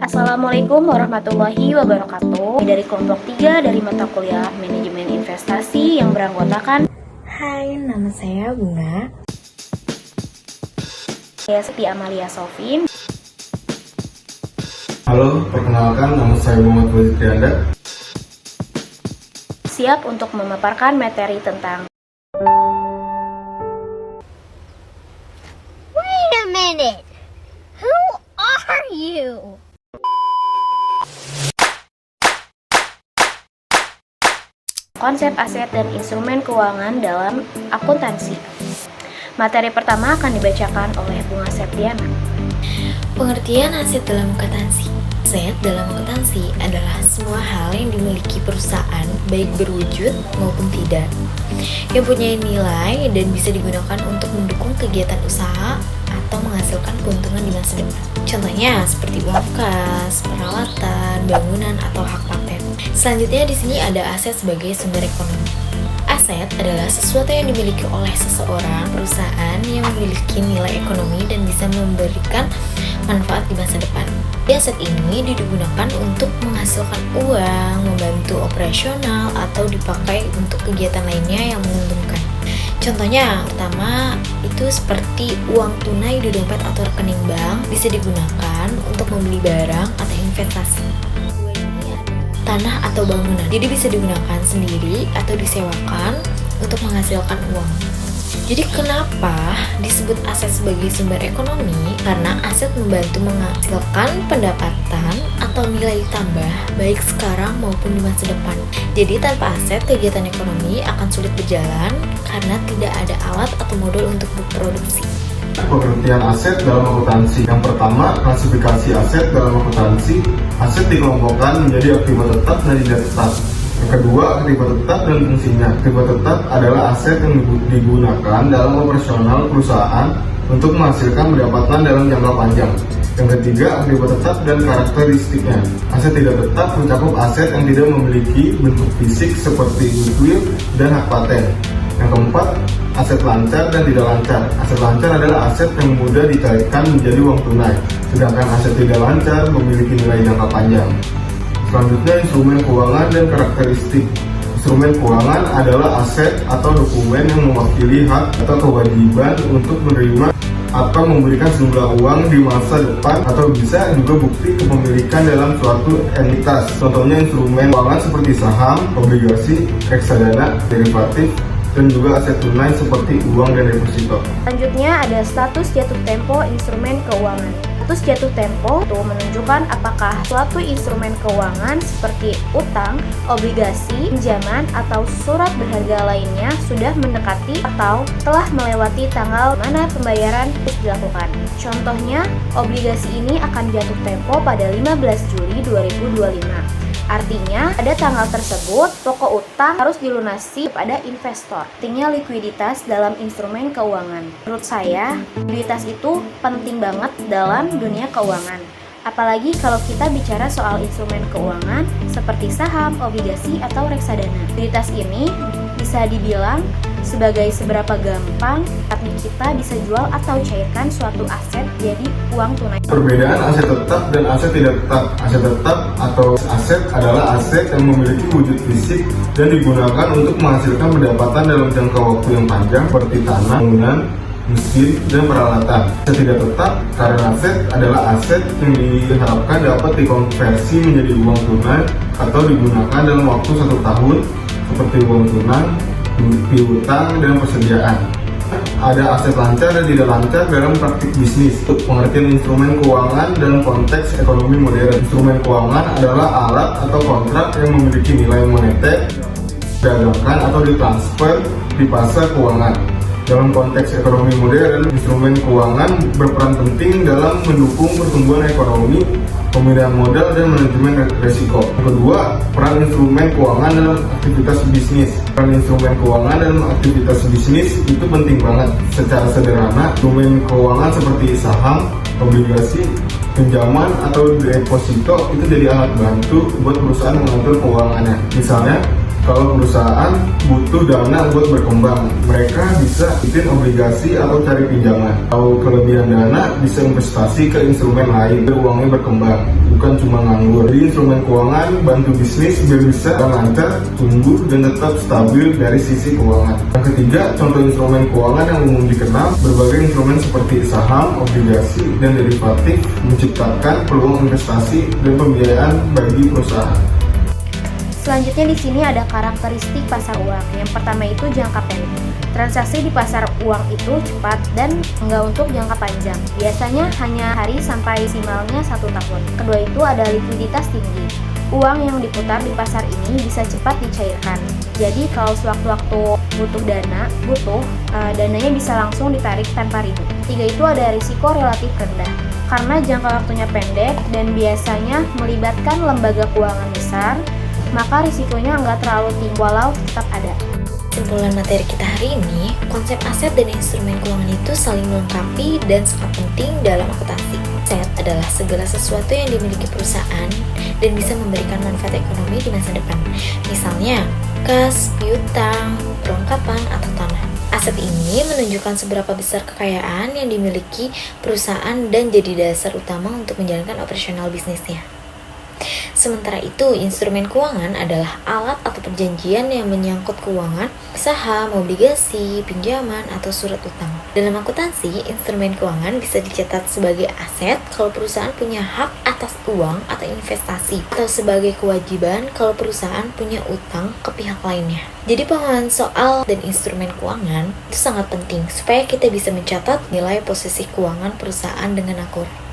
Assalamualaikum warahmatullahi wabarakatuh. Dari kelompok 3 dari mata kuliah Manajemen Investasi yang beranggotakan Hai, nama saya Bunga. saya Siti Amalia Sofin. Halo, perkenalkan nama saya Muhammad Fauzi Trianda. Siap untuk memaparkan materi tentang Wait a minute. Who are you? konsep aset dan instrumen keuangan dalam akuntansi. Materi pertama akan dibacakan oleh Bunga Septiana. Pengertian aset dalam akuntansi. Aset dalam akuntansi adalah semua hal yang dimiliki perusahaan, baik berwujud maupun tidak, yang punya nilai dan bisa digunakan untuk mendukung kegiatan usaha atau menghasilkan keuntungan di masa depan. Contohnya seperti uang kas, peralatan, bangunan, atau hak paten. Selanjutnya di sini ada aset sebagai sumber ekonomi. Aset adalah sesuatu yang dimiliki oleh seseorang, perusahaan yang memiliki nilai ekonomi dan bisa memberikan manfaat di masa depan. Aset ini digunakan untuk menghasilkan uang, membantu operasional, atau dipakai untuk kegiatan lainnya yang menguntungkan. Contohnya, pertama itu seperti uang tunai di dompet atau rekening bank bisa digunakan untuk membeli barang atau investasi. Tanah atau bangunan, jadi bisa digunakan sendiri atau disewakan untuk menghasilkan uang. Jadi kenapa disebut aset sebagai sumber ekonomi? Karena aset membantu menghasilkan pendapatan atau nilai tambah baik sekarang maupun di masa depan. Jadi tanpa aset, kegiatan ekonomi akan sulit berjalan karena tidak ada alat atau modal untuk berproduksi. Pengertian aset dalam akuntansi. Yang pertama, klasifikasi aset dalam akuntansi. Aset dikelompokkan menjadi aktiva tetap dan tidak tetap. Yang kedua, aktiva tetap dan fungsinya. Aktiva tetap adalah aset yang digunakan dalam operasional perusahaan untuk menghasilkan pendapatan dalam jangka panjang. Yang ketiga, aktiva tetap dan karakteristiknya. Aset tidak tetap mencakup aset yang tidak memiliki bentuk fisik seperti goodwill dan hak paten. Yang keempat, aset lancar dan tidak lancar. Aset lancar adalah aset yang mudah dicairkan menjadi uang tunai, sedangkan aset tidak lancar memiliki nilai jangka panjang. Selanjutnya, instrumen keuangan dan karakteristik. Instrumen keuangan adalah aset atau dokumen yang mewakili hak atau kewajiban untuk menerima atau memberikan sejumlah uang di masa depan, atau bisa juga bukti kepemilikan dalam suatu entitas. Contohnya instrumen keuangan seperti saham, obligasi, reksadana, derivatif, dan juga aset tunai seperti uang dan deposito. Selanjutnya ada status jatuh tempo instrumen keuangan. Status jatuh tempo itu menunjukkan apakah suatu instrumen keuangan seperti utang, obligasi, pinjaman, atau surat berharga lainnya sudah mendekati atau telah melewati tanggal mana pembayaran harus dilakukan. Contohnya, obligasi ini akan jatuh tempo pada 15 Juli 2025. Artinya, pada tanggal tersebut, pokok utang harus dilunasi pada investor. Pentingnya likuiditas dalam instrumen keuangan. Menurut saya, likuiditas itu penting banget dalam dunia keuangan. Apalagi kalau kita bicara soal instrumen keuangan seperti saham, obligasi, atau reksadana. Likuiditas ini bisa dibilang sebagai seberapa gampang tapi kita bisa jual atau cairkan suatu aset jadi uang tunai. Perbedaan aset tetap dan aset tidak tetap. Aset tetap atau aset adalah aset yang memiliki wujud fisik dan digunakan untuk menghasilkan pendapatan dalam jangka waktu yang panjang seperti tanah, bangunan, mesin, dan peralatan. Aset tidak tetap karena aset adalah aset yang diharapkan dapat dikonversi menjadi uang tunai atau digunakan dalam waktu 1 tahun seperti uang tunai, piutang, dan persediaan. Ada aset lancar dan tidak lancar dalam praktik bisnis. Untuk pengertian instrumen keuangan dalam konteks ekonomi modern, instrumen keuangan adalah alat atau kontrak yang memiliki nilai moneter, didagangkan atau ditransfer di pasar keuangan. Dalam konteks ekonomi modern, instrumen keuangan berperan penting dalam mendukung pertumbuhan ekonomi, pemindahan modal, dan manajemen risiko. Kedua, peran instrumen keuangan dalam aktivitas bisnis. Peran instrumen keuangan dalam aktivitas bisnis itu penting banget. Secara sederhana, instrumen keuangan seperti saham, obligasi, pinjaman, atau deposito itu jadi alat bantu buat perusahaan mengatur keuangannya. Misalnya, Kalau perusahaan butuh dana buat berkembang, mereka bisa bikin obligasi atau cari pinjaman. Kalau kelebihan dana, bisa investasi ke instrumen lain biar uangnya berkembang, bukan cuma nganggur. Jadi instrumen keuangan bantu bisnis biar bisa lancar, tumbuh, dan tetap stabil dari sisi keuangan. Yang ketiga, contoh instrumen keuangan yang umum dikenal, berbagai instrumen seperti saham, obligasi, dan derivatif menciptakan peluang investasi dan pembiayaan bagi perusahaan. Selanjutnya di sini ada karakteristik pasar uang. Yang pertama itu jangka pendek. Transaksi di pasar uang itu cepat dan enggak untuk jangka panjang. Biasanya hanya hari sampai maksimalnya 1 tahun. Kedua itu ada likuiditas tinggi. Uang yang diputar di pasar ini bisa cepat dicairkan. Jadi kalau sewaktu-waktu butuh dananya bisa langsung ditarik tanpa ribet. Tiga itu ada risiko relatif rendah. Karena jangka waktunya pendek dan biasanya melibatkan lembaga keuangan besar, maka risikonya nggak terlalu tinggi walau tetap ada. Kesimpulan materi kita hari ini, konsep aset dan instrumen keuangan itu saling melengkapi dan sangat penting dalam akuntansi. Aset adalah segala sesuatu yang dimiliki perusahaan dan bisa memberikan manfaat ekonomi di masa depan. Misalnya, kas, piutang, perlengkapan, atau tanah. Aset ini menunjukkan seberapa besar kekayaan yang dimiliki perusahaan dan jadi dasar utama untuk menjalankan operasional bisnisnya. Sementara itu, instrumen keuangan adalah alat atau perjanjian yang menyangkut keuangan, saham, obligasi, pinjaman, atau surat utang. Dalam akuntansi, instrumen keuangan bisa dicatat sebagai aset kalau perusahaan punya hak atas uang atau investasi, atau sebagai kewajiban kalau perusahaan punya utang ke pihak lainnya. Jadi pemahaman soal dan instrumen keuangan itu sangat penting supaya kita bisa mencatat nilai posisi keuangan perusahaan dengan akurat.